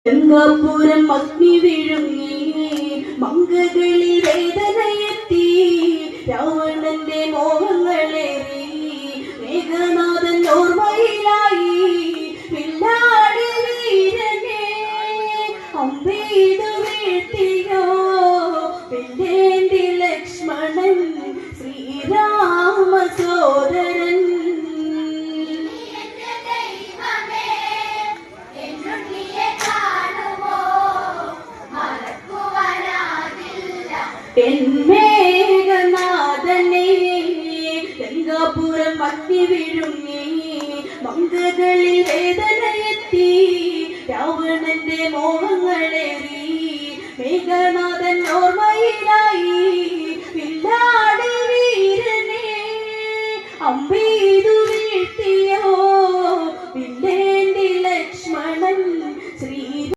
ഗംഗാപുരം അഗ്നി വിഴുങ്ങി മംഗകളിൽ വേദനയെത്തി രാവണന്റെ മോഹങ്ങളേറി മേഘനാഥൻ ഓർമ്മയിലായി വില്ലാടി വീരനെ അമ്പെയ്തു വീഴ്ത്തിയോ വില്ലേന്തി ലക്ഷ്മണൻ ശ്രീരാമ സോദരൻ. മേഘനാഥനെ ഗംഗാപുരം അഗ്നി വിഴുങ്ങി മംഗകളിൽ വേദനയെത്തി രാവണന്റെ മോഹങ്ങളേറി മേഘനാഥൻ ഓർമ്മയിലായി വില്ലാടി വീരനെ അമ്പെയ്തു